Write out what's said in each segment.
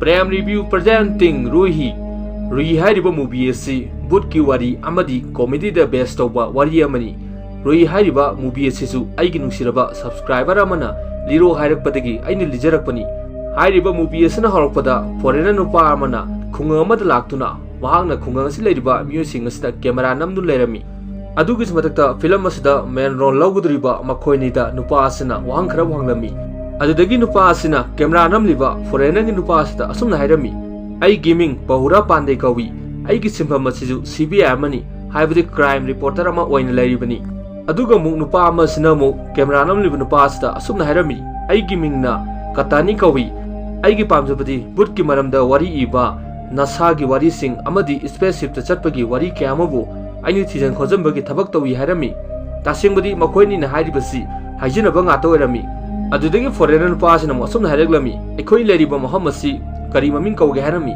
Prem Review presenting Ruhi hariba movie asi Bud ki wari amadi comedy da best toba wari amani Ruhi hariba movie asisu aigi nungsiraba subscriber amana liro hairakpadagi aini lijarakpani hariba movie asina horakpada foreigner nupa amana khunga amada laktuna mahangna khunga asi leiriba music asida camera namdu leirami adugi smatakta film asida main role lawgudriba makhoinida nupa asina wahang khara wanglami adudagi nupa asina camera namliba foreigner ni nupa asida asumna hairami ai gaming bahura pandey kawi ai gi simpham asisu CBI amani haibadi crime reporter ama oina leiribani aduga mu nupa ama sina mu camera namliba nupa asida asumna hairami ai gaming na katani kawi ai gi pamjabadi bud ki maramda wari iba nasa gi wari sing amadi spaceship ta chatpagi wari kyamabu aini thijan khojambagi thabak tawi hairami tasingbadi makhoini na hairibasi haijina banga to erami adudagi foreigner pass na mosum haireglami ekhoi leriba muhammad si kari maming kauge hairami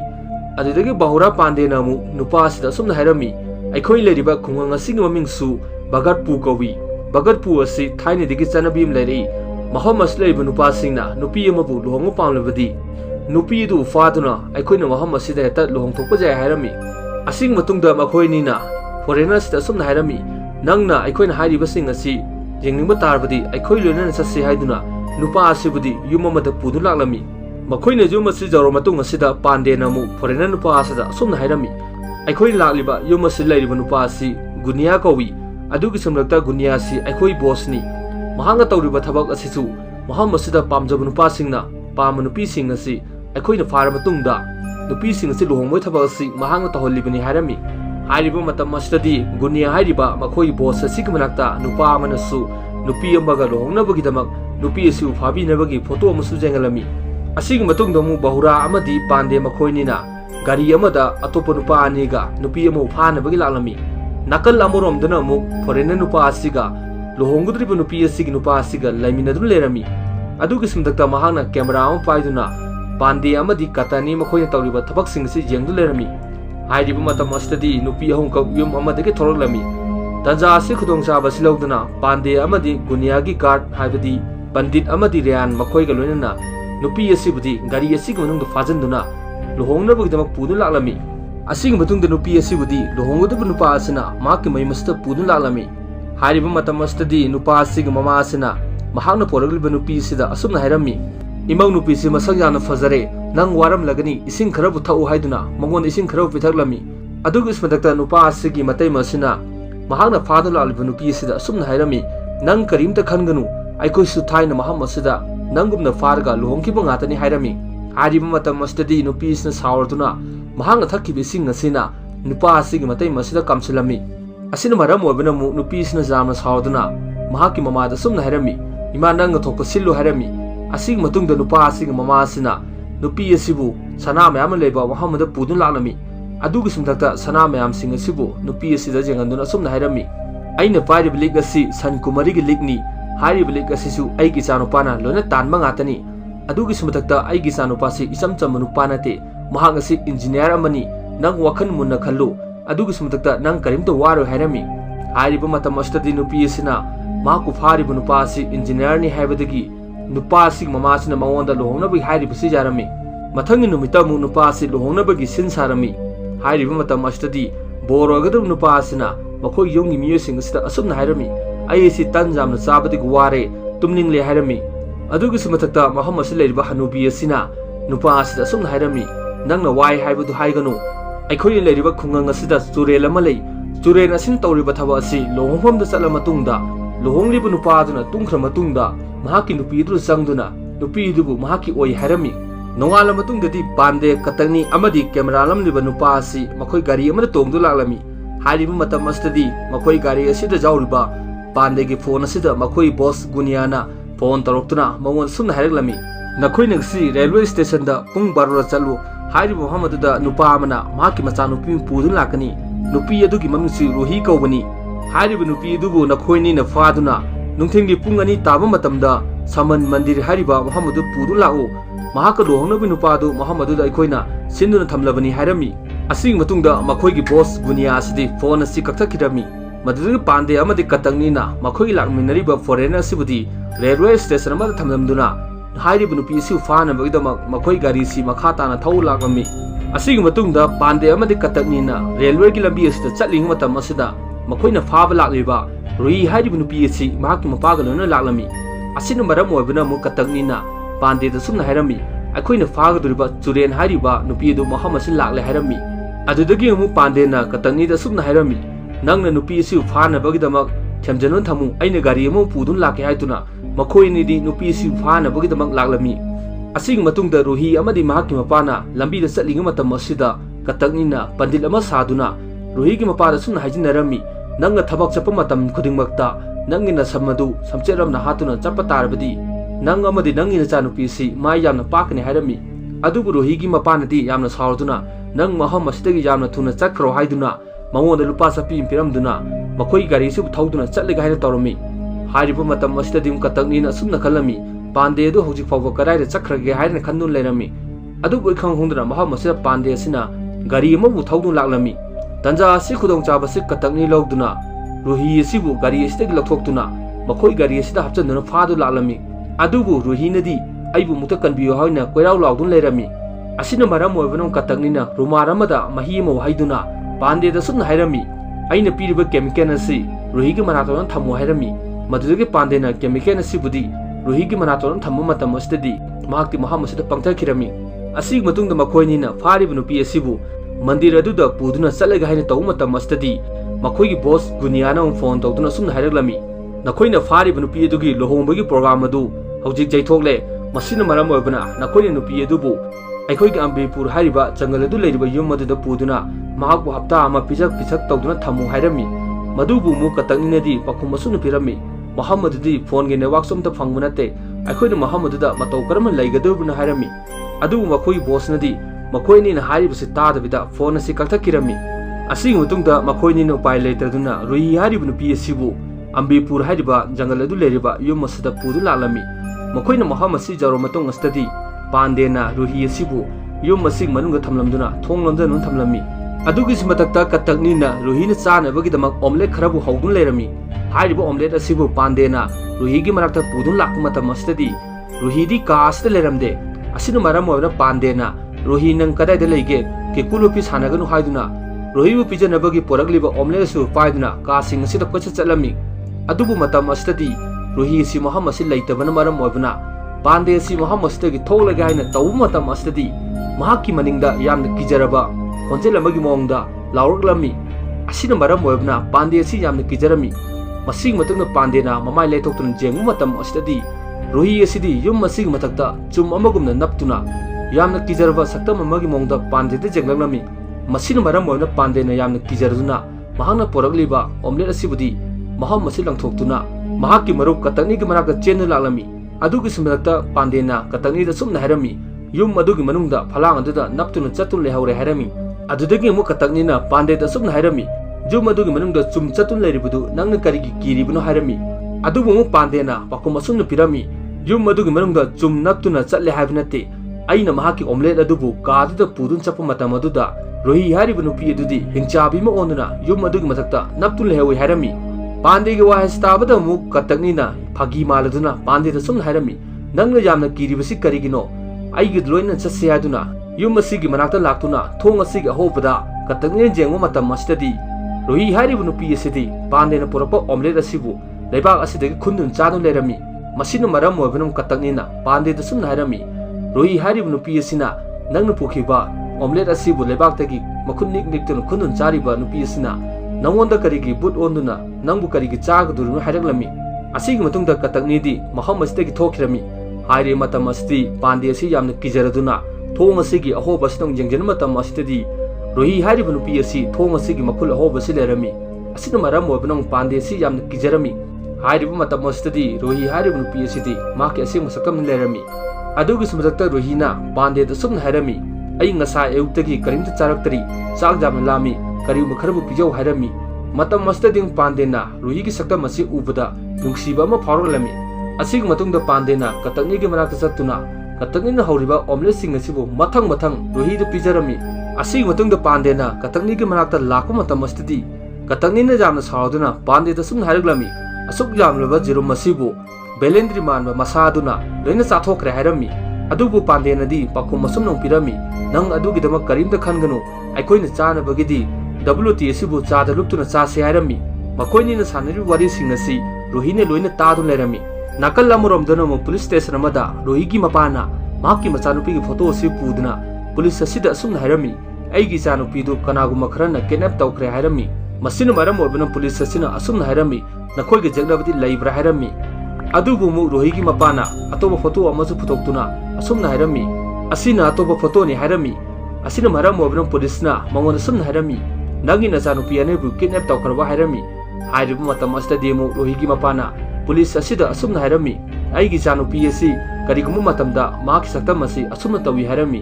adudagi bahura pandey na mu nupa sida sumna hairami ekhoi leriba khungang asing maming su bagatpu kawi bagatpu asi thaini digi chanabim lerei muhammad leriba nupa singna nupi amabu lohong pamlebadi nupi du faduna ekhoi na muhammad sida ta lohong thokpa jai hairami asing matungda makhoini na foreigner sida sumna hairami nangna ekhoi na hairiba sing asi jengningba tarbadi ekhoi loina satse haiduna nupa asibudi yum amada pudu laklami makhoina jum asi jaro matung asida pandey namu foreigner nupa asada sumna hairami ekhoi lakliba yum asi leiriba nupa asi gunia kawi adugi samlakta gunia si ekhoi boss ni mahanga tawriba thabak asisu muhammad sida pamjaba nupa singna pam nupi sing asi ekhoi na fara matungda nupi sing asi lohongmoi thabak asi mahanga taholibani hairami hairiba matam asidi gunia hairiba makhoi boss asi kmanakta nupa amanasu nupi ambaga lohongnabagi damak nupi asi ufabinabagi photo amusu jengalami asigi matungda mu bahura amadi pandey makhoinina gari amada atopa nupa aniga nupi amu phanabagi laklami nakal amoromdana mu foreigner nupa asiga lohongudriba nupi asigi nupa asiga laiminadu lerami adugi simdakta mahangna camera am paiduna pandey amadi katani makhoina tawriba thabak sing si jengdu lerami hairiba matam astadi nupi ahum ka yum amadagi thoroklami tanja asi khudong chaba silauduna pandey amadi guniagi guard haibadi pandit amadi rian makhoi ga loinana nupi asibudi gari asig manungda fajanduna lohongnabagdamak pudu laklami asig matungda nupi asibudi lohongudaba nupa asina mahakki maimasta pudu laklami hairiba matam astadi nupa asig mama asina mahakna poragliba nupi sida asumna hairami imang nupi si masak yana fajare nang waram lagani ising kharabu thau haiduna mangon ising kharabu pithaklami adugi smadakta nupa asigi matai masina mahakna fadu laklibba nupi sida asumna hairami nang karimta khanganu aikoi su thaina muhammad sida nangumna farga lohongkiba ngatani hairami hairiba matam astadi nupi sina sawarduna mahangna thakkibi sing asina nupa asigi matai masida kamsilami asina maram oibana mu nupi sina jamna sawarduna mahakki mamada sumna hairami ima nanga thokpa sillu hairami asigi matungda nupa asigi mama asina nupi asibu sana mayam leba muhammad pudun laklami adugi simthakta sana mayam sing asibu nupi asida jenganduna sumna hairami aina pairiba lik asi sankumari gi likni hairiba lik asisu aigi chanupana loina tanma ngatani adugi simthakta aigi chanupasi isam cham nupa nate mahang asi engineer amani nang wakhan munna khallu adugi simthakta nang karimta waro hairami hairiba matam astadi nupi asina maku phariba nupa asi engineer ni haibadagi nupa asig mama asina maonda lohongnabagi hairiba si jarami mathangi numita mu nupa asi lohongnabagi sin sarami hairiba matam astadi borogadab nupa asina makhoi yonggi miyosing asida asumna hairami ai si tanjamna chabadi ware tumningle hairami adugi simathakta muhammad leiriba hanubi asina nupa asida asumna hairami nangna wai haibadu haiganu aikhoi leiriba khungang asida turel ama lei turen asin tawriba thaba asi lohongfamda chala matungda lohongliba nupa aduna tungkhra matungda mahaki nupi du sangduna nupi dubu mahaki oi hairami nongala matungdadi pandey katangni amadi camera lamliba nupa asi makhoi gari amada tongdu laklami hairiba matam astadi makhoi gari asida jawriba pandey gi phone asida makhoi boss guniana phone taroktuna mangon sumna haireklami nakhoi nangsi railway station da pung 12 chalu hairiba muhammad da nupa amana mahaki macha nupi pudun lakani nupi adugi mamsi ruhi kaubani hairiba nupi dubu nakhoi ni na faduna nungthenggi pung ani taba matamda saman mandir hairiba muhammad pudu lau mahaka lohongnabi nupa du muhammad da aikoina sinduna thamlabani hairami asing matungda makhoi gi boss gunia asidi phone asi kakthakirami madudagi pandey amadi katangni na makhoi lakminariba foreigner sibudi railway station amada thamlamduna hairibu nupi si fana bagidama makhoi gari si makha tana thau laklami asigi matungda pande amadi kataknina railway gi lambi asida chatling matam asida makhoi na phaba lakliba rui hairibu nupi si mahaki mapaga lona laklami asina maram oibna mu kataknina pande da sumna hairami akhoi na phaga duriba churen hairiba nupi du mahamasi lakle hairami adudagi mu pande na katakni da sumna hairami nangna nupi si fana bagidama themjanon thamu aina gari mo pudun lakhe haituna makhoi ni di nupi si fana bagidama laklami asing matungda ruhi amadi mahaki mapana lambi da chatlinga matam asida kataknina pandit ama saduna ruhi gi mapa da sumna hajinarami nangna thabak chapa matam khudingmakta nangina samadu samcheramna hatuna chapa tarbadi nang amadi nangina chanupi si mai yamna pakne hairami adubu ruhi gi mapana di yamna saurduna nang maham asidagi yamna thuna chakro haiduna mangonda lupa sapi impiramduna makhoi gari su thauduna chatlega haina tawrami hariba matam asida dim kataknina sumna khalami pande do hojik fawa karai da chakrage haina khandun leirami adu boi khang hungduna maham asida pande asina gari amabu thaudun laklami tanja asi khudong chaba si katakni logduna ruhi asibu gari asida lakthoktuna makhoi gari asida hapchanduna phadu laklami adubu ruhi nadi aibu muta kanbiyo haina koirau laudun leirami asina maram oibano kataknina rumaramada mahi mo haiduna pande da sumna hairami aina piriba chemical asi ruhi gi manaton thamu hairami madudagi pande na chemical asi budi ruhi gi manaton thamu matam astadi mahakti mahamasida pangthakirami asig matungda makhoi na pharibu nupi asibu mandir aduda puduna chalaga haina taw matam astadi makhoi gi boss guniana phone tawduna sumna hairaglami nakhoina pharibu nupi adugi lohongbagi program adu hojik jaithokle masina maram oibana nakhoina nupi adubu akhoi gi ambipur hariba jangal adu leiriba yum aduda puduna mahakbu hapta ama pijak tawduna thamu hairami madubu mu katakninadi pakhum masunu pirami Muhammadudi phone ge network somta phangmunate akhoi Muhammadda mataw karama laigadubna hairami adu makhoi boss nadi makhoi ni na haribasi tadabida phone asi kakthakirami asing mutungda makhoi ni no pai leitaduna rui haribu nupi asibu ambipur hariba jangal adu leriba yum masada pudu lalami makhoi na Muhammad si jaro matong astadi pande na ruhi asibu yum masing manunga thamlamduna thonglonda nun thamlami adugi simatakta katakni na ruhi na chana bagidamak omelette kharabu hawdun leirami haribo omelette asibu pande na ruhi gi marakta pudun lakku matam astadi ruhi di kaasta leramde asinu maram oibna pande na ruhi nang kadai da leige ke kulupi sanaganu haiduna ruhi bu pijana bagi poragliba omelette su paiduna ka sing asida kocha chalami adubu matam astadi ruhi si Muhammad si leitabana maram oibna pande si Muhammad stagi tholaga haina taw matam astadi mahaki maningda yamna kijaraba khonjel amagi mongda lauraglami asina maram oibna pande si yamna kijarami masing matungna pande na mamai leithoktun jengu matam astadi ruhi asidi yum masing matakta chum amagumna naptuna yamna kijaraba saktam amagi mongda pande de jenglaglami masina maram oibna pande na yamna kijaraduna mahakna poragliba omelette asibudi maham masi langthoktuna mahaki marup katakni gi manakta chenu laklami adugi simatakta pande na katakni da sumna hairami yum adugi manungda phalang aduda naptuna chatun lehore hairami adudagi mu katakni na pande da sumna hairami yum adugi manungda chum chatun leribudu nangna karigi kiribunu hairami adubu mu pande na pakum asumna pirami yum adugi manungda chum naptuna chatle haibnate aina mahaki omelette adubu kaduda pudun chappa matam aduda rohi haribu nupi adudi hingchabi ma onduna yum adugi matakta naptun lehawi hairami pande ge wahestabada mu katakni na phagi maladuna pande da sumna hairami nangna yamna kiribasi karigino aigi loina chase aduna yum asigi manakta laktuna thong asigi ahobada katakni jengmo matam astadi rohi haribu nupi asidi pande na porapa omelette asibu leibak asidagi khundun chanu lerami masina maram oibnum katakni na pande da sumna hairami rohi haribu nupi asina nangna pukhiba omelette asibu leibak tagi makhunnik niktun khundun chariba nupi asina nangonda karigi but onduna nangbu karigi chagadurunu hairaglami asigi matungda katakni di Muhammad stagi thokirami haire matam asti pande asi yamna kijaraduna thong asigi ahoba sidong jengjen matam astadi rohi haribu nupi asi thong asigi makul ahoba si lerami asina maram oibnong pande asi yamna kijarami hairibu matam astadi rohi haribu nupi asidi maki asi masakam lerami adugi sumatakta rohi na pande da sumna hairami ai ngasa eutagi karimta charaktari chak jamna lami karibu kharabu pijau hairami matam astading pande na rohi gi saktam asi ubada nungsiba ama phauroglami asig matungda pande na katakni gi manakta chatuna katakni na horiba omelette sing asibu mathang rohi du pijarami asig matungda pande na katakni gi manakta lakpa matam astadi katakni na jamna sauduna pande da sum haraglami asuk jamlaba jirum asibu बेलेंद्री मानब मसादुना लोइना चाथोखरे हायरमी अदुबु पांडेनदी पाखुम असुमनं पिरमी नंग अदुगिदमक करीमदा खनगनु अखोइना चानबगिदी WT सिबु चादा लुप्तुना चासे हायरमी मखोइनिना सानरी वारिसिंग असि रोहिने लोइना तादु Laramie नाकल अमरोमदना मु police station अमदा रोहिगी मपाना माकी मचानुपीगी photo असि पुदुना police असिदा असुमना हायरमी अैगी चानुपीदु कनागुमा Kharna kidnap तौखरे हायरमी मसिना मरम ओइबना police असिना असुमना हायरमी नखोइगे जगलबदी लैब्रा हायरमी अदुबु मु रोहिगी मपाना अतोबा photo अमसु फुतोक्तुना असुमना हायरमी असिना अतोबा फोटोनि हायरमी असिना मरम ओइबना पुलिसना मंगोन असुमना हायरमी नंगी नचानुपी अनेबु किडनैप तौखरबा हायरमी हायरिबु मतम असदि मु रोहिगी मपाना पुलिस असिदा असुमना हायरमी अैगी चानुपी असि करिगुम मतमदा माकी सक्तम असि असुमना तवी हायरमी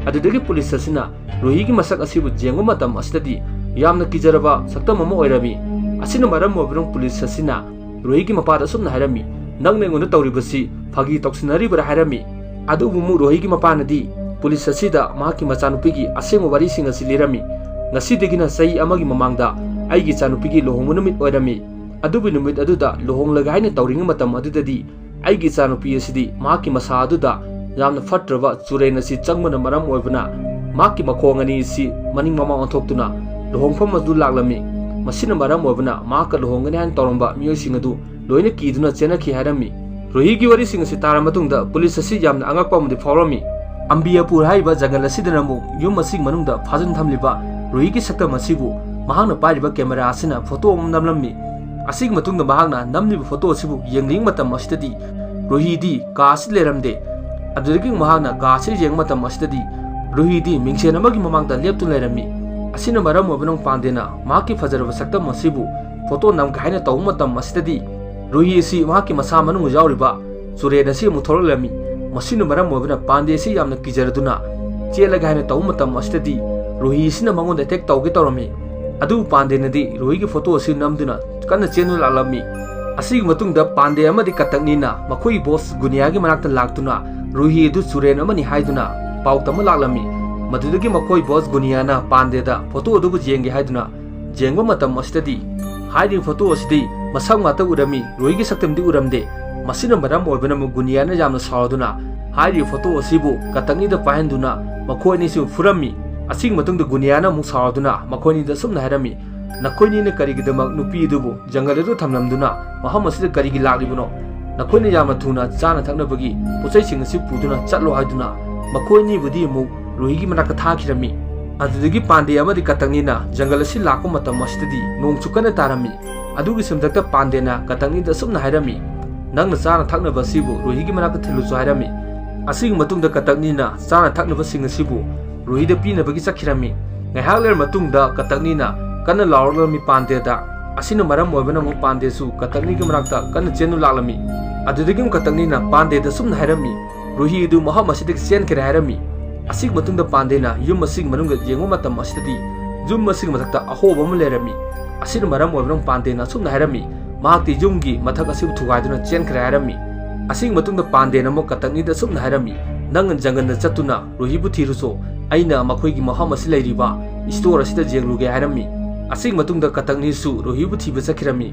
अदुदगी पुलिस असिना रोहिगी मसक असिबु जेंगु मतम असदि यामना किजरबा सक्तम अमा ओइरमी असिना मरम ओइबना पुलिस असिना रोहिगी मपादा असुमना हायरमी नंग नेंगोना तौरिबसि फगी तौसिनरिबरा हायरमी अदुबु मु रोहिगी मपानदी पुलिस असिदा माकी मचानुपीगी असेंगो वारिसिंग असि लिरमी ngasidigina sai amagi mamangda aigi chanupigi lohong numit oirami adubi numit aduda lohong lagaina tauring matam adudadi aigi chanupi asidi maki masa aduda yamna fatraba churena si changmana maram oibuna maki makhongani si maning mama onthoktuna lohong pham adu laglami masina maram oibuna maka lohongani han toromba miyoi singadu loina kiduna chenaki harami rohigi wari sing si tara matungda police asi yamna angakpa mudi fawrami ambiyapur haiba jangal asidanamu yum asing manungda phajan thamliba रोहिगी सक्तम असिबु महांगना पाइरिबा camera असिना photo नमलम्मी असिग मतुंगदा महांगना नमलिबा फोटो असिबु यंगलिंग मतम असिददी रोहिदी कासि लेरमदे अदुदगी महांगना कासि येंग मतम असिददी रोहिदी मिंगसेन अमगी ममांगदा लेप्तु लेरमी असिना मरम ओबनों पांडेना माकी फजरबा सक्तम असिबु फोटो नम गाइना तौ मतम असिददी रोहि असि माकी मसा मनुंग यावरिबा चुरेन असि मुथोरलमी मसिना मरम ओबना पांडे असि यामना किजरदुना चेला गाइना तौ मतम असिददी रोहि सिना मंगोन अटैक तौगे तौरमी अदु पांडेनदी रोहिगी फोटो असि नमदुना कन्ना चेनु लालमी असिग मतुंगदा पांडे अमदि कतकनीना मखोई बॉस गुनियागी मनाक्ता लाक्तुना रोहि अदु चुरेन अमनि हाइदुना पाउतम लालमी मदुदगी मखोई बॉस गुनियाना पांडेदा फोटो अदुबु जेंगे हाइदुना जेंगबा मतम असदि हाइदि फोटो असदि मसक माता उरमी रोहिगी सक्तमदि उरमदे मसिना मरम ओइबना मु गुनियाना यामना सावदुना हाइदि फोटो असिबु कतकनीदा पाहनदुना मखोइनिसु फुरमी असिंग मतुंग गुनियाना मुख सावदुना मखोइनिदा सुमना हायरमी नखोइनिना करिगिदमक नुपीदुबु जंगलदु थमलमदुना महमसिदा करिगी लागिबनो नखोइनि यामा थुना चाना थकनबगी पुचैसिंग असि पुदुना चलो हायदुना मखोइनिबुदि मु रोहिगी मनाक थाखिरमी अदुदगी पांडे अमदि कतंगनीना जंगल असि लाको मतम असदि नोंग चुकना तारमी अदुगी समदक्ता पांडेना कतंगनीदा सुमना हायरमी नंगना चाना थकनबसिबु रोहिगी मनाक थिलुचु हायरमी असिंग मतुंगदा कतंगनीना चाना थकनबसिंग असिबु Rohida पीनबगी चखिरमी ngahak ler matungda kataknina kana laurlami pandeda asina maram oibana mu pandesu katakni gi marakta kana chenu laglami adudagi mu kataknina pandeda sumna hairami rohi du mahamasidik chen kira hairami asig matungda pandena yum masig manungga yengu matam asidi jum masig matakta ahoba mu lerami asina maram oibana pandena sumna hairami mahakti jumgi mathak asib thugaiduna chen kira hairami asig matungda pandena mu katakni da sumna hairami nang jangan chatuna rohi bu thiruso aina makhoi gi maham asi leiriba store asida jengluge hairami asig matungda katakni su rohi bu thiba chakhirami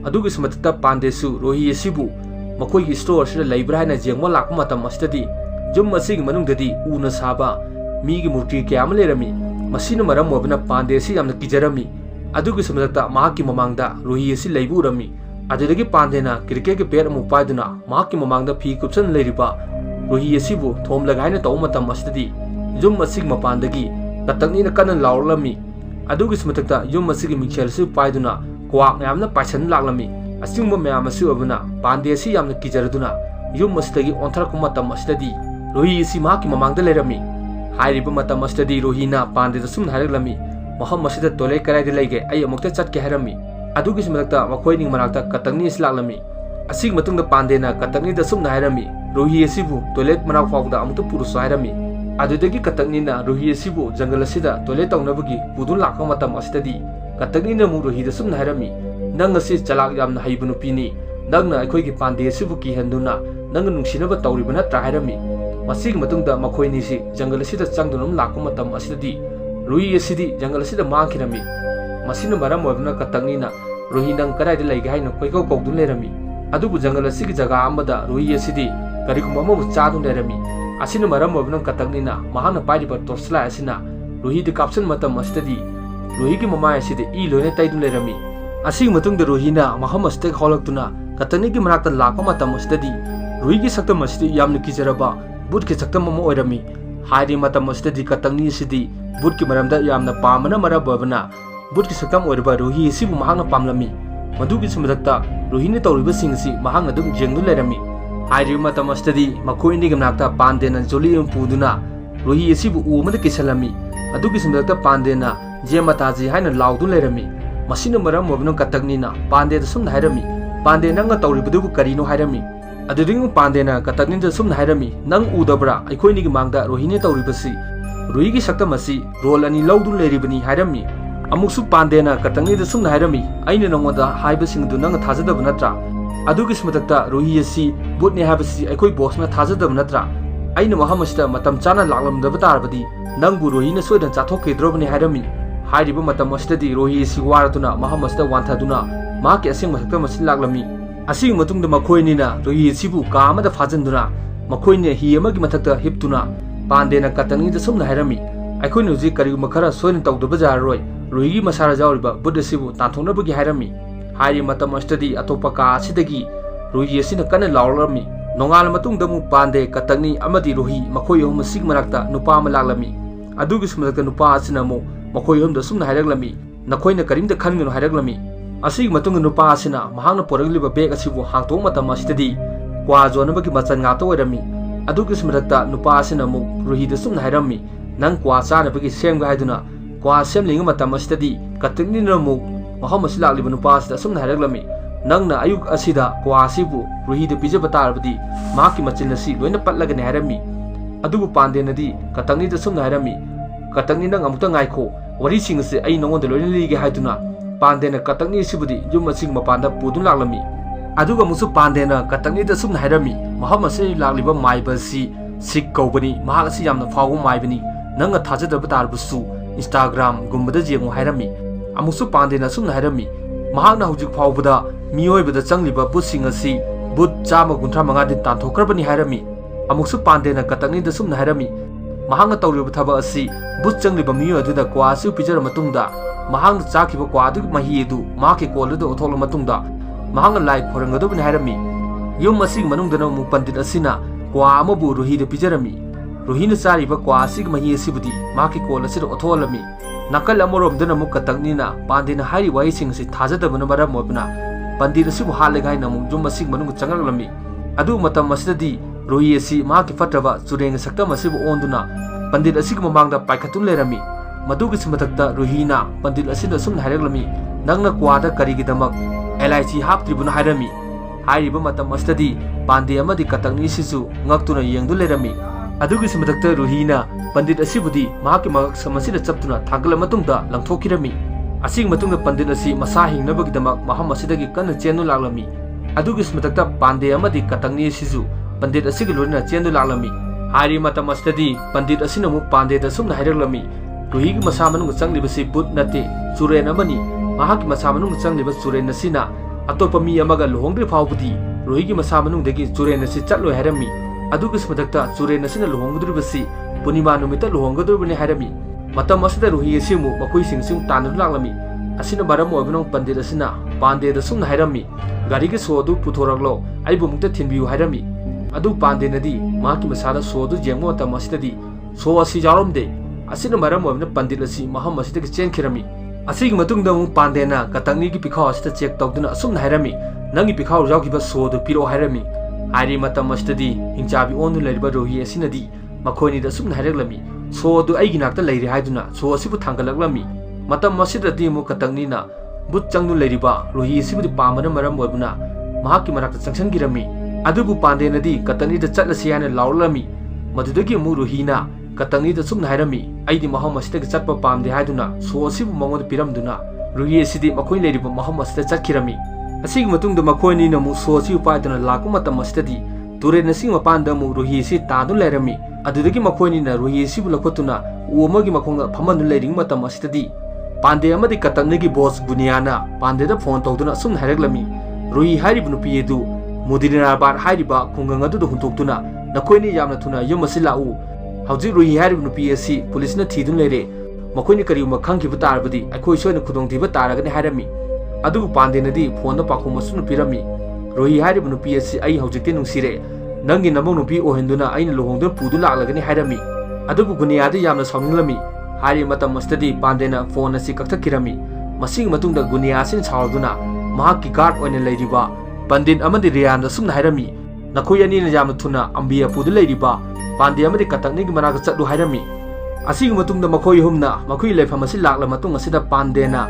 adugi smatata pande su rohi asibu makhoi gi store asida leibra haina jengma lakma matam asidi jum asig manungdadi una saba mi gi murti kyam lerami masina maram obna pande asi yamna kijarami adugi smatata mahaki mamangda rohi asi leibu rami adudagi pandena cricket ge per mu paiduna mahaki mamangda phi kupsan leiriba rohi asibu thom lagaina taw matam asidi yum masig mapandagi kataknina kana laurlami adugi smatakta yum masig michel su paiduna kwak yamna paisan laglami asingma mayam asu abuna pande si yamna kijaraduna yum masdagi onthar kumatam asdadi rohi si maki mamangda lerami hairiba matam asdadi rohina pande sum haraglami maham masida tole karai de lege ay amukta chat ke harami adugi smatakta makhoi ning manakta katakni islaglami asig matungda pandena katakni da sum harami rohi asibu toilet manak fawda amukta purusa harami adudagi kataknina rohi asibu jangal asida toilet tawnabagi pudun lakka matam asdadi kataknina mu rohi da sum harami nang asi chalak yamna haibunu pini nangna akhoi gi pande asibu ki handuna nang nungsinaba tawribana tra harami masig matungda makhoi ni si jangal asida changdunum lakka matam asdadi rohi asidi jangal asida mangkhirami masina maram oibna kataknina rohi nang karai de laiga haina koikau kokdun lerami अदुबु जंगल असिगी जगह अमदा Ruhi असिदी करिगुम्बा अमबु चादुन Laramie असिना मरम ओइबन कतकनिना महाना पाइरिबा टोर्चला असिना रुही दि काप्सन मतम मस्तदी रुही की ममाय असिदे ई लोने तैदुन Laramie असिगी मतुंगदा रुहीना Meham अस्तेक हौलक्तुना कतकनि की मनाक्ता लाकपा मतम मस्तदी रुही की सक्तम असिदि यामना किजरबा बुट की सक्तम अमा ओइरमी हाइरि मतम मस्तदी कतकनि असिदि बुट की मरमदा यामना पामना मरब ओइबना बुट की सक्तम ओइरबा रुही असिबु महाना पामलमी मधुगी सुमदक्ता रुहीने तौरिबसिंगसी महांग अदुम जेंगदु लेरमी हाइरिबा मतम असिदि मखोइनिगि मनाक्ता पांदेना जोली पुदुना रुही असिबु उमदा किसलमी अदुगी सुमदक्ता पांदेना जेमताजी हाइना लाउदु लेरमी मसिना मरम ओइबन कतकनिना पांदेदा सुमना हाइरमी पांदे नंगा तौरिबदुबु करिनो हाइरमी अदुदिंग पांदेना कतकनिदा सुमना हाइरमी नंग उदबरा अखोइनिगि मांगदा रुहीने तौरिबसि रुहीगी सक्तम असि रोल अनि लौदु लेरिबनि हाइरमी अमुसु पांदेना कतंगीदा सुमना हाइरमी अइना नंगोदा हाइबसिंगदु नंग थाजदब नत्रा अदुगी स्मदक्ता रुही असि बुटने हाइबसि अखोइ बॉसना थाजदब नत्रा अइना महमसिदा मतम चाना लाक्लमदब तारबदि नंगबु रुहीना सोइदन चाथोकेद्रोबनि हाइरमी हाइरिबा मतम असदि रुही असि वारदुना महमसिदा वांथादुना माके असिंग मसक्तम असि लाक्लमी असिंग मतुंगदा मखोइनिना रुही असिबु कामदा फाजनदुना मखोइने हि अमगी मथक्ता हिपतुना पांदेना कतंगीदा सुमना हाइरमी अखोइना हुजि करिगुम खरा सोइना तौदब जारोय रुही मसारा जाउरिबा बुट असिबु तांथोनबगी हाइरमी हाइरि मतम असदि अतोपा का असिदगी रुही असिना कन्ना लाउरमी नोंगाल मतुंगदा मु पांदे कतंगनी अमदि रुही मखोइ अहुम सिग मनाक्ता नुपा अमा लाक्लमी अदुगी सुमदक्ता नुपा असिना मु मखोइ अहुमदा सुमना हाइरग्लमी नखोइना करिमदा खनगनु हाइरग्लमी असिगी मतुंगा नुपा असिना महांगना पोरगलिबा बेग असिबु हांगतोंग मतम असिददि क्वा जोनबगी मचन गातो ओइरमी अदुगी सुमदक्ता नुपा असिना मु रुहीदा सुमना हाइरमी नंग क्वा चानबगी सेमगा हाइदुना क्वा सेमलिंग मतम असिददि कतंगनिना मु महम असि लाक्लिबा नुपा असिदा सुमना हाइरग्लमी नंगना अयुक असिदा क्वा असिबु रुहीदा पिजबा तारबदि माकी मचिन असि लोइना पटलगने हाइरमी अदुबु पांदेनदि कतंगनिदा सुमना हाइरमी कतंगनि नंग अमुक्ता गाइखो वरिसिंग असे अइ नंगोंदा लोइना लिगे हाइदुना पांदेना कतंगनी सिबुदी जुम असिंग मपांदा पुदुन लाक्लमी अदुगा मुसु पांदेना कतंगनीदा सुमना हाइरमी महम असे लाक्लिबा माइबसि सिक कौबनी महाग असि यामना फावु माइबनी नंगा थाजदब तारबसु इंस्टाग्राम गुम्बदा जेंगो हाइरमी अमुसु पांदेना सुमना हाइरमी महागना हुजिक फावबदा मियोइबदा चंगलिबा बुसिंग असि बुत चामा गुंथ्रा मंगादि तांथोक्रबनी हाइरमी अमुसु पांदेना कतंगनीदा सुमना हाइरमी महागना तौरिबा थबा असि बुत चंगलिबा मियो अदुदा क्वासु पिजर मतुंगदा महांग चाखिबा क्वादु महिदु माके कोलदु ओथोल मतुंगदा महांग लाइक फोरंगदुबनि हाइरमी युम असि मनुंगदना मु पंडित असिना क्वा अमबु रुहीदा पिजरमी रुहीना चारिबा क्वा असि मही असिबुदी माके कोल असिद ओथोलमी नकल अमरोमदना मु कतंगनिना पांदेना हाइरि वाइसिंग सि थाजदबना मरम मोबना पंडित असिबु हालेगाइना मु जुम असि मनुंग चंगलमी अदु मतम असदि रुही असि माके फत्रबा चुरेंग सक्तम असिबु ओंदुना पंडित असिग ममांगदा पाइखतुन लेरमी मधुगी सुमदक्ता रुहीना पंडित असिदा सुमना हाइरग्लमी नंगना क्वादा करिगिदमक LIG हापत्रिबुना हाइरमी हाइरिबा मतम असदि पांदे अमदि कतंगनी सिसु ngaktuna yengdu lerami अदुगी सुमदक्ता रुहीना पंडित असिबुदी माके मगक समसिदा चपतुना थागल मतुंगदा लंगथोकिरमी असिग मतुंगदा पंडित असि मसा हिंगनबगिदमक महम असिदगी कन्न चेनु लाक्लमी अदुगी सुमदक्ता पांदे अमदि कतंगनी सिसु पंडित असिगी लोइना चेनु लाक्लमी हाइरि मतम असदि पंडित असिना मु पांदेदा सुमना हाइरग्लमी रुहीगी मसा मनुंग चंगलिबसि बुट नते चुरेन अमनी महाकी मसा मनुंग चंगलिबा चुरेन असिना अतोपा मी अमगा लुहोंग्रे फावबदी रुहीगी मसा मनुंगदगी चुरेन असि चटलोय हाइरमी अदुगी सुमदक्ता चुरेन असिना लुहोंगदुरिबसि पुनिमा नुमिता लुहोंगदुरिबनि हाइरमी मतम असदा रुही असिमु मखोइ सिंगसिंग तानदु लाक्लमी असिना मरम ओइबनों पंडित असिना पांदेदा सुमना हाइरमी गारीगी सोदु पुथोरगलो आइबु मुक्ता थिनबियु हाइरमी अदु पांदेनदी माकी मसादा सोदु जेंगमो मतम असदि सो असि जारोमदे असिना मरम ओइबना पंडित असि महम असिदगी चेनखिरमी असिगी मतुंगदा मु पांदेना कतंगनीगी पिखाव असिदा चेक तौदुना असुमना हाइरमी नंगी पिखाव जाउगिबा सोदु पिरो हाइरमी हाइरि मतम असदि हिंचाबि ओनु लेरिबा रुही असिनदी मखोइनिदा असुमना हाइरग्लमी सोदु आइगी नाक्ता लेरि हाइदुना सो असिबु थांगलग्लमी मतम असिददि मु कतंगनीना बुत चंगनु लेरिबा रुही असिबुदि पामना मरम ओइबना महाकी मनाक्ता चंगसनगिरमी अदुबु पांदेनदी कतंगनीदा चटलसि हाइना लाउरलमी मदुदगी मु रुहीना कतंगनीदा सुमना हाइरमी अइदि महम असिदगी चटपा पामदे हाइदुना सो असिबु मंगोद पिरमदुना रुही असिदि मखोइ लेरिबा महम असिदा चटखिरमी असिगी मतुंगदा मखोइनिना मु सो असिबु पाइदुना लाकु मतम असिददि तुरेन असिगी मपानदा मु रुही असि तादु लेरमी अदुदगी मखोइनिना रुही असिबु लखोतुना उ अमगी मखोंगा फमनु लेरिंग मतम असिददि पांदे अमदि कतंगनीगी बॉस बुनियाना पांदेदा फोन तौदुना सुमना हाइरग्लमी रुही हाइरिबु नुपी एदु Mudinarabad hairiba khungang adu huntoktuna nakoini yamna thuna yum asi lau hauji ruhi harib nupi asi police na thidun lere makoini kariuma khangkiba tarbadi akhoi soina khudong thiba taragani harami adu pande nadi phone da pakhu masunu pirami ruhi harib nupi asi ai haujikte nungsire nangi namong nupi ohenduna aina lohongdu pudu laglagani harami adu guniya da yamna sawnglami hari matam mastadi pandena phone asi kakthakirami masing matungda guniya sin chawduna mahakki guard oina leiriba Pandit amadi Riyan da sumna hairami nakhoi ani na yamna thuna ambiya pudu leiriba pande amadi katakni gi managa chadu hairami asigi matungda makhoi humna makhoi leifam asi lakla matung asida pandena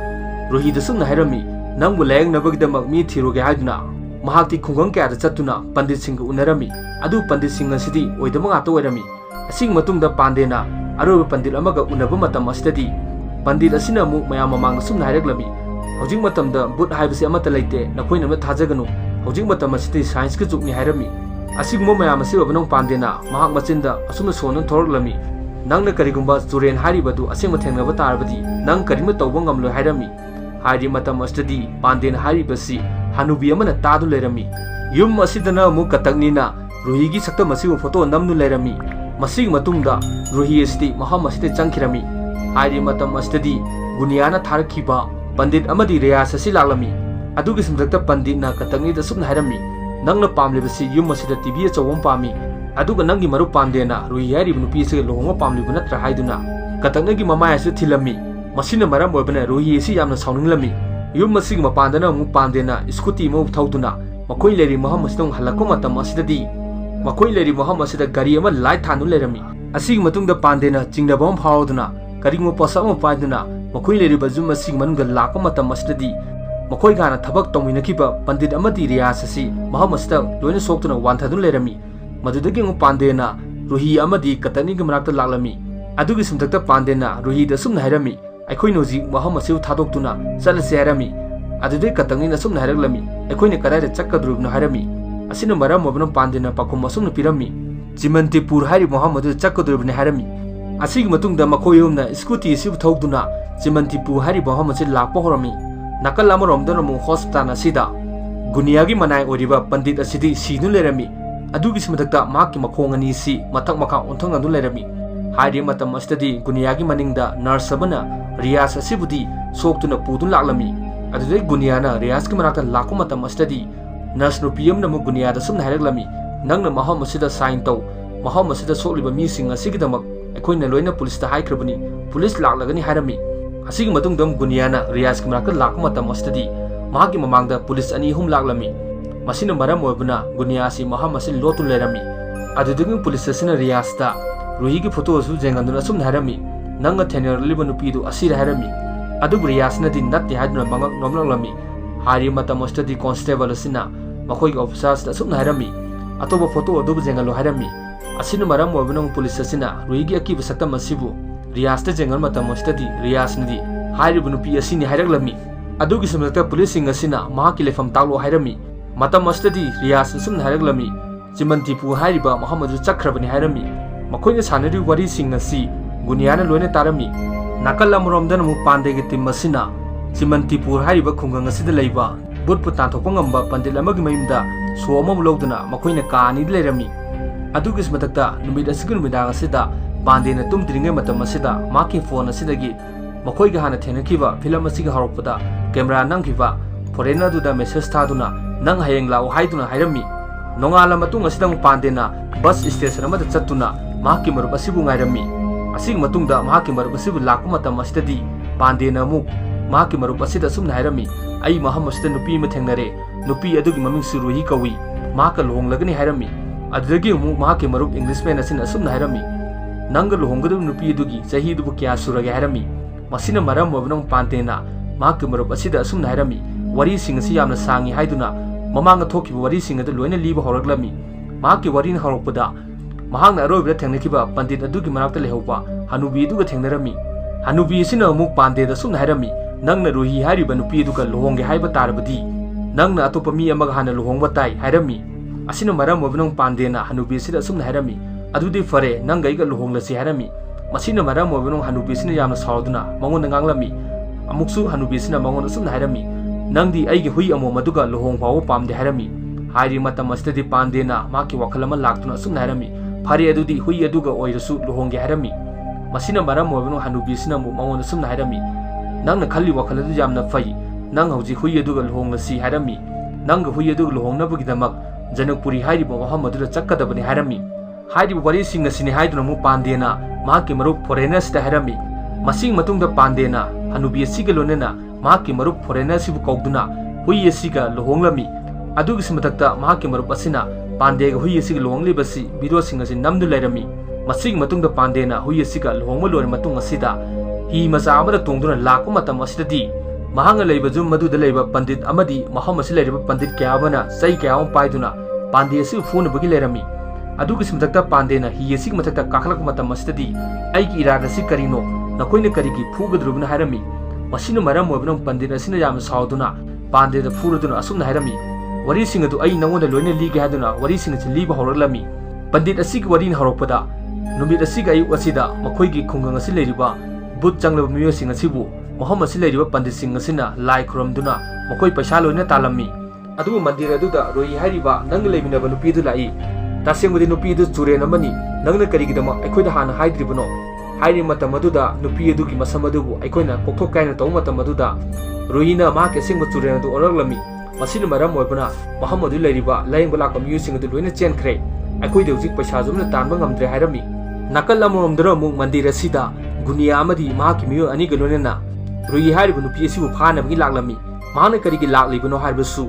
ruhi da sumna hairami nangbu layang nabagdamak mi thiroge haiduna mahakti khungang kya da chatuna pandit sing unarami adu pandit sing asidi oidama ngata oirami asigi matungda pandena aroba pandit amaga unaba matam asidadi pandit asina mu mayam mamang sumna haireklami hojing matamda but haibasi amata leite nakhoi namna thajaganu hojing matam asidi science ki jukni hairami asigmo mayam asi obnong pandena mahak machinda asumna sonon thoroklami nangna karigumba juren haribadu asema thengnaba tarbadi nang karima tawba ngamlo hairami hari matam asidi pandena haribasi hanubi amana tadu lerami yum asidana mu kataknina ruhi gi sakta masibu photo namnu lerami masig matungda ruhi asidi maham asidi changkhirami hari matam asidi guniana tharkiba Pandit amadi Riyas asi laklami adugi simdakta pandit na katangni da sumna hairami nangna pamlibasi yum asida TV achawam pami aduga nangi maru pandena ruhi harib nupi se lohonga pamlibu natra haiduna katangna gi mamaya asu thilami masina maram oibana ruhi asi yamna sawnglami yum masig mapandana mu pandena scooty mo thauduna makhoi leri maham asdong halakko matam asidadi makhoi leri maham asida gari ama light thanu lerami asig matungda pandena chingnabam phawduna karingo pasama paiduna makhoi leri bazum asig manungda lakpa matam asidadi makhoi gana thabak tongminakiba pandit amadi Riyas asi maham asda loina soktuna wanthadun lerami madudagi ngo pandena ruhi amadi katani gi manakta laklami adugi simthakta pandena ruhi da sumna hairami aikhoi noji maham asiu thadoktuna chalase hairami adudai katangni na sumna haireklami aikhoi ne karai ra chakkadrubna hairami asina maram obna pandena pakhum asumna pirami Chimantipur hari Muhammadu chakkadrubna hairami asigi matungda makhoi humna scooty sibu thogduna Chimantipur hari Muhammad lakpa horami nakal amarom mu hospital asida guniya gi manai oriba pandit asidi sinu lerami adugi simadakta mahakki makhong ani si mathak makha onthang adu lerami hari matam astadi guniya gi maningda nurse abana Riyas asibudi soktuna pudun laklami adudai guniya na Riyas gi manakta lakku matam astadi nurse no PM na mu guniya da sumna haireklami nangna maham asida sign taw maham asida sokliba mi sing asigidamak aikoina loina police da haikrabani police laklagani hairami asigi matungdam guniana Riyas ki manakta lakku matam astadi mahaki mamangda police ani hum laklami masina maram oibuna gunia asi maham asi lotu lerami adudagi police asina Riyas da ruhi gi photo asu jenganduna sum harami nanga thener liba nupi du asira harami adu Riyas na din natte haduna mangak nomlaklami hari matam astadi constable asina makhoi gi officers da sum harami atoba photo adu jengalo harami asina maram oibuna police asina ruhi gi aki basakta masibu Riyas ta jengal matam astadi Riyas nadi hari bunupi asini haireklami adugi samdakta police sing asina mahaki lefam talo hairami matam astadi Riyas sum haireklami Chimantipur hariba Muhammadu chakrabani hairami makoina sanari wari sing asi guniana loina tarami nakal amromdan mu pandegi tim asina Chimantipur hariba khungang asida leiba butpu tanthokpa ngamba pandit amagi mayumda soma muloduna makoina kaani lerami adugi samdakta numit asigun midang asida pandena tumdringe matam asida maki phone asidagi makhoi ga hana thenakiba film asiga haroppada camera nangkiba foreigner duda message thaduna nang hayeng lau haiduna hairami nongala matung asidang pandena bus station amada chattuna mahaki marup asibu ngairami asig matungda mahaki marup asibu lakku matam asidadi pandena mu mahaki marup asida sumna hairami ai Muhammad asida nupi ma thengnare nupi adugi maming suruhi kawi mahaka lohonglagani hairami adudagi mu mahaki marup Englishman asina sumna hairami nanga lohongadu nupi adugi sahi dubu kya surage hairami masina maram obnong pandena mahaki marup asida sumna hairami wari sing asi yamna sangi haiduna mamanga thokiba wari sing adu loina liba horaklami mahaki wari na horokpada mahangna aroibra thengnakiba pandit adugi manakta lehauba hanubi aduga thengnarami hanubi asina amuk pandeda sumna hairami nangna ruhi hariba nupi aduga lohonge haiba tarabadi nangna atopa mi amaga hana lohongba tai hairami asina maram obnong pandena hanubi asida sumna hairami adudi fare nanga iga lohonglasi hairami masina maram obnong hanubi asina yamna sauduna mangon nganglami amuksu hanubi asina mangon sumna hairami nangdi aigi hui amo maduga lohong pawo pamde hairami हाइरी मतम अस्तेदी पांडेना माकी वखल अमा लाक्तुना असुमना हाइरमी फरे अदुदी हुई अदुगा ओइरसु लुहोंगे हाइरमी मसिना मरम ओइबनु हनुबीसिना मु मंगोन असुमना हाइरमी नंगना खल्ली वखल अदु यामना फई नंग हौजी हुई अदुगा लुहोंगसी हाइरमी नंग हुई अदुगा लुहोंगनबगिदमक जनकपुरी हाइरिबो मफम अदुदा चक्कदबनि हाइरमी हाइरिबो वरी सिंग असिनि हाइदुना मु पांडेना माकी मरुप फॉरेनर्स दा हाइरमी मसिंग मतुंगदा पांडेना हनुबी असिगा लोनेना माकी मरुप फॉरेनर्स सिबु कौदुना हुई असिगा लुहोंगलमी अदुगी सिमतक्ता माकी मरुप असिना पांडेगा हुई असिगा लुहोंगलिबसि वीडियो सिंग असि नमदु लेरमी मसिंग मतुंगदा पांडेना हुई असिगा लुहोंगम लोर मतुंग असिदा ही मचा अमदा तोंगदुना लाको मतम असिददी महांग लेबजु मधुदा लेबा पंडित अमदी महम असि लेरिबा पंडित क्याबना सई क्याम पाइदुना पांडे असि फुनबगी लेरमी अदुगी सिमतक्ता पांडेना ही असिग मतक्ता काखलक मतम असिददी आइगी इरादसि करिनो नकोइना करिगी फुगद्रुबना हाइरमी मसिना मरम ओइबना पंडित असिना याम साउदुना पांडेदा फुरुदुना असुमना हाइरमी वरी सिंग अदु आई नंगोंदा लोइना लीगे हादुना वरी सिंग सि लीबा हौरलमी पंडित असिगी वरी हौरकपदा नुमित असिगा अयु असिदा मखोइगी खुंगंग असि लेरिबा बुत चंगलब मियो सिंग असिबु महम असि लेरिबा पंडित सिंग असिना लाई खुरमदुना मखोइ पैसा लोइना तालम्मी अदुबु मंदिर अदुदा रोई हाइरिबा नंग लेमिनबा नुपीदु लाई तासेंगुदि नुपीदु चुरेन अमनी नंगना करिगिदमा अखोइदा हाना हाइद्रिबनो हाइरि मतम अदुदा नुपी अदुगी मसम अदुबु अखोइना कोक्थोक काइना तौ मतम अदुदा रोइना माके सेंग चुरेन अदु ओरगलमी मसिन मरम ओइबना महम अदु लेरिबा लायंग लाका मियुसिंग अदु लोइना चेनख्रे अखोइदे हुजिक पैसा जुमना तानबा ngамद्रे हाइरमी नकल अमरोमदरा मु मंदिर असिदा गुनिया अमदी माकी मियो अनिग लोनेना रोइ हाइरिबु नुपी असिबु फानबगी लाक्लमी माना करिगी लाक्लिबनो हाइबसु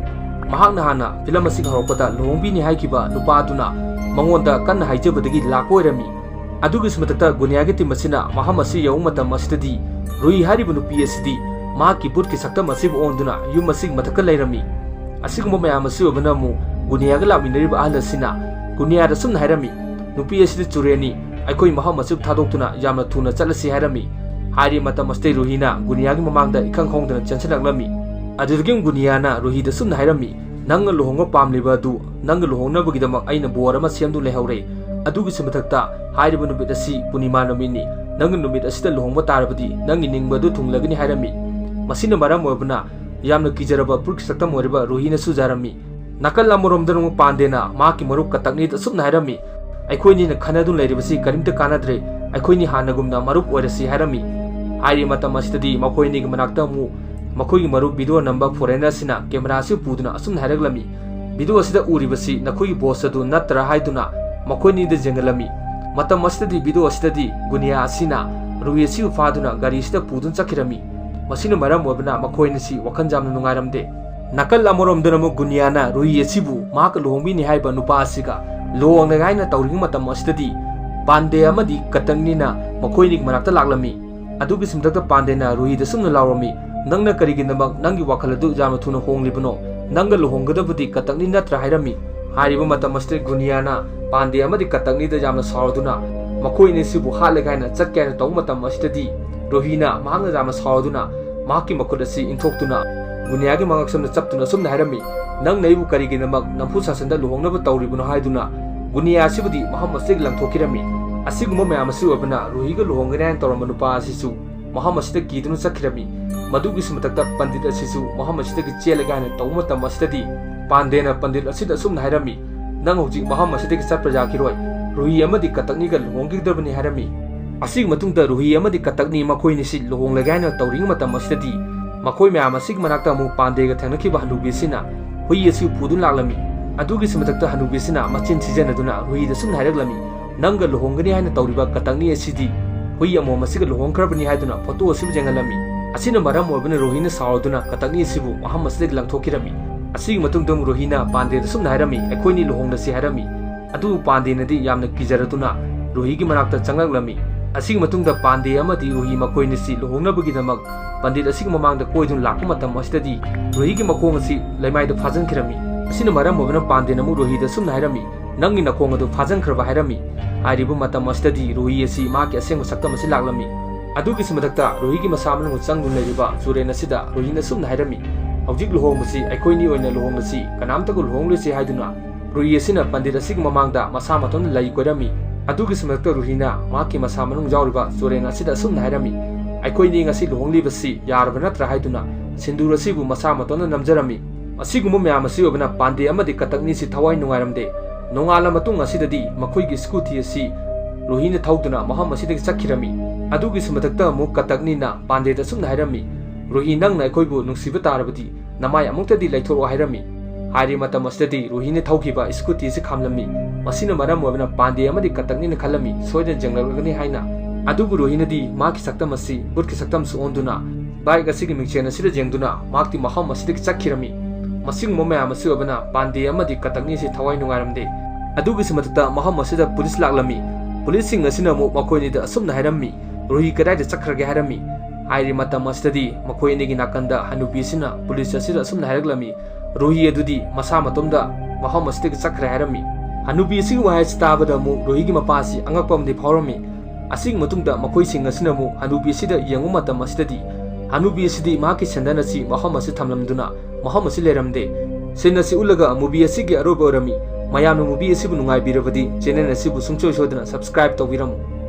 महांगना हाना फिल्म असि हरकपदा लोंबिनी हाइकिबा नुपादुना मंगोंदा कन्न हाइजबदगी लाकोइरमी अदुगी स्मतता गुनियागी तिमसिना महम असि यौमतम असददी रोइ हाइरिबु नुपी असिदी माकी बुटकी सक्तम असिबु ओंदुना युम असि मथक लेरमी असिगुम मयाम असि ओबनमु गुनियागा लामिनरिबा आहलसिना गुनियादा सुन हाइरमी नुपी असिदी चुरेनी अखोइ महम असि थादोक्तुना यामना थुना चलसि हाइरमी हाइरि मतम अस्ते रुहिना गुनियागी ममांगदा इखंग खोंगदना चंचलक्लमी अदुगी गुनियाना रुहिदा सुन हाइरमी नंग लुहोंग पामलिबा दु नंग लुहोंगनबगिदमक अइना बोर अमा सेमदु लेहौरे अदुगी सिमथक्ता हाइरिबा नुमित असि पुनिमा नमिनी नंग नुमित असिदा लुहोंगबा तारबदी नंग निंगबदु थुंगलगनि हाइरमी मसिना मरम ओइबना यामना किजरबा पुरक सक्तम ओइरबा रुहिना सुजारमी नकल अमरोमदनु पांडेना माकी मरुप कतकनीद सुन हाइरमी अखोइनी न खनदु लेरिबसि करिमता कानद्रे अखोइनी हानगुमना मरुप ओइरसि हाइरमी हाइरि मतम असिददी मखोइनी मनाक्ता मु मखोइगी मरुप वीडियो नंबर फॉरेनर्सना कैमरा से पुदुना असुम हाइरगलमी वीडियो असिदा उरिबसि नखोइगी बोस अदु नत्रा हाइदुना मखोइनी द जंगलमी मतम असिददी वीडियो असिददी गुनिया असिना रुयेसि फादुना गाड़ी सिदा पुदुन चखिरमी मसिना मरम ओबना मखोइनसि वखन जामना नुंगारमदे नकल अमरोमदनमु गुनियाना रुयेसिबु माक लोंबिनी हाइबा नुपा असिगा लोंग गाइना तौरिंग मतम असिददी पांडे अमदी कतंगनीना मखोइनी मनाक्ता लाक्लमी अदुगी सिमतक्ता पांडेना रुहिदा सुमना लावरमी नंगना करिगिनमक नंगी वखल अदु जामना थुना होंगलिबनो नंग लोंगदबदी कतंगनी नत्रा हाइरमी हाइरिबा मतम अस्ते गुनियाना पांडे अमदी कतंगनीदा जामना सावदुना मखोइनी सिबु हाले गाइना चक्केना तौ मतम असिददी रोहिना मांगना जामना सावदुना माकी मखुद असि इंथोक्तुना गुनियागी मंगक्समना चपतुना सुमना हाइरमी नंग नैबु करिगिनमक नंफु सासनदा लोंगनबा तौरिबनो हाइदुना गुनिया सिबुदी महम अस्ते लंथोकिरमी असिगुम मयाम असि ओबना रोहिगा लोंगना तौरम नुपा असिसु महम अस्ते कीदुना चखिरमी मदुगी सिमतक्ता पंडित असिसु महम अस्ते की चेलगाना तौमतम अस्तेदी पांडेना पंडित असिदा सुमना हाइरमी नंग होजि महम अस्ते की चप प्रजाकिरोय रोहि अमदी कतकनीगा लोंगिगदबनी हाइरमी असिग मतुंगदा रोहि अमदी कतकनी मखोइनि सि लोंगलगाना तौरिंग मतम अस्तेदी मखोइ म्याम असिग मनाक्ता मु पांडेगा थंगनखिबा हनुबीसिना हुई असि पुदुन लाक्लमी अदुगी सिमतक्ता हनुबीसिना मचिन सिजनदुना रोहिदा सुमना हाइरगलमी नंग लोंगनी हाइना तौरिबा कतकनी असिदी हुई अमो मसिगा लोंगखरबनी हाइदुना फोटो असिबु जेंगलमी असिना मरम ओइबना रोहिना सावदुना कतकनी असिबु महम असिदगी लंथोकिरमी असिगी मतुंगदम रोहिना पांडेदा सुमना हाइरमी अखोइनी लोंगनसि हाइरमी अदु पांडेनदी यामना किजरतुना रोहिगी मनाक्ता चंगलगलमी असिगी मतुंगदा पांडे अमदी रोहि मखोइनसि लोंगनबगिदमक पंडित असिगी ममांगदा कोइदुन लाक्पा मतम असिददी रोहिगी मखोंग असि लैमाइदा फाजनखिरमी असिना मरम ओइबना पांडेनमु रोहिदा सुमना हाइरमी नंगी नखोंग अदु फाजनखरबा हाइरमी हाइरिबु मतम असिददी रोहि असि माकी असेंग सक्तम असि लाक्लमी अदुगी सिमदक्ता रोहिगी मसामनु चंगदुन लेरिबा जुरेन असिदा रोहिना सुमना हाइरमी हौजिक लोहोंगबसि अखोइनी ओइना लोहोंगसि कनामतगु लोहोंगलेसि हाइदुना रोहि असिना पंडित असिगी ममांगदा मसा मतोन लई कोइरमी अदुगी सिमदक्ता रोहिना माकी मसामनु जाउरिबा जुरेन असिदा सुमना हाइरमी अखोइनी ngasi लोहोंगलिबसि यारबा नत्रा हाइदुना सिंदूर असिबु मसा मतोन नमजरमी असिगुम मैम असी ओबना पांडे अमदि कतकनी से थवाई नुंगारमदे नोंगाला मतुंग असिददी मखोइगी स्कूटी असी रोहिने थौदुना महम असिदगी चखिरमी अदुगी समथक्ता मु कतकनीना पांडेदा सुमना हाइरमी रोहि नंगना अखोइबु नुंसिबा तारबदी नमाय अमुक्तदी लैथोरो हाइरमी हाइरि मतम असिददी रोहिने थौखिबा स्कूटी से खामलमी मसिना मरम ओबना पांडे अमदि कतकनीना खलमी सोयदन जंगलगनी हाइना अदुबु रोहिनदी माकी सक्तम असी बुटकी सक्तम सु ओंदुना बाइक असिगी मिक्चेन असिदा जेंगदुना माकती महम असिदगी चखिरमी मसिंग मोमयाम असी ओबना पांडे अमदि कतकनी से थवाई नुंगारमदे अदुगी समथक्ता महम असिदा पुलिस लाक्लमी पुलिस सिंह असिना मु मखोइनिदा असुमना हाइरमी रोहि कदाइदा चखरगे हाइरमी हाइरि मतम असिददी मखोइनिगी नाकंदा हनुपीसिना पुलिस असिदा असुमना हाइरगलमी रोहि अदुदी मसा मतुमदा महम असिदगी चखरे हाइरमी हनुपी असिगी वाहाय ताबदा मु रोहिगी मपासी अंगकपमदि फावरमी असिंग मतुंगदा मखोइ सिंह असिना मु हनुपी असिदा यंगु मतम असिददी हनुपी असिदी माकी संदन असी महम असी थमलमदुना महम असी लेरमदे सिन असी उलगा मूवी असिगी अरोबा ओरमी मयामना मूवी असिबु नुंगाइबिरबदी चैनल असिबु सुंचोय सोदना सब्सक्राइब तौबिरमु।